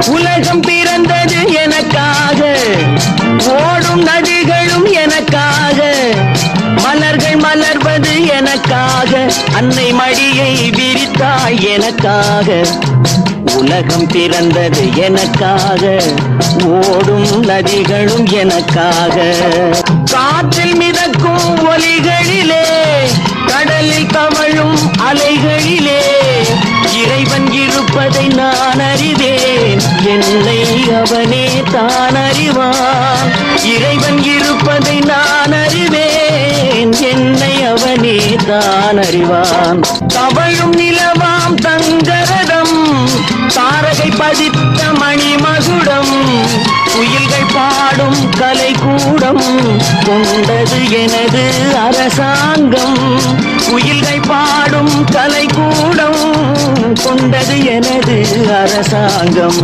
உலகம் பிறந்தது எனக்காக, ஓடும் நதிகளும் எனக்காக, மலர்கள் மலர்வது எனக்காக, அன்னை மடியை விரித்தாள் எனக்காக. உலகம் பிறந்தது எனக்காக, ஓடும் நதிகளும் எனக்காக. காற்றில் மிதக்கும் ஒலிகளிலே, கடலில் தவழும் அலைகளிலே, இறைவன் இருப்பதை நான் அறிவேன், என்னை அவனே தான் அறிவான். இறைவன் இருப்பதை நான் அறிவேன், என்னை அவனே தான் அறிவான். தவழும் நிலவாம் தங்கரதம், தாரகை பதித்த மணிமகுடம், குயில்கள் பாடும் கலை கூடம், கொண்டது எனது அரசாங்கம். குயில்கள் பாடும் கலை கூடம், கொண்டது எனது அரசாங்கம்.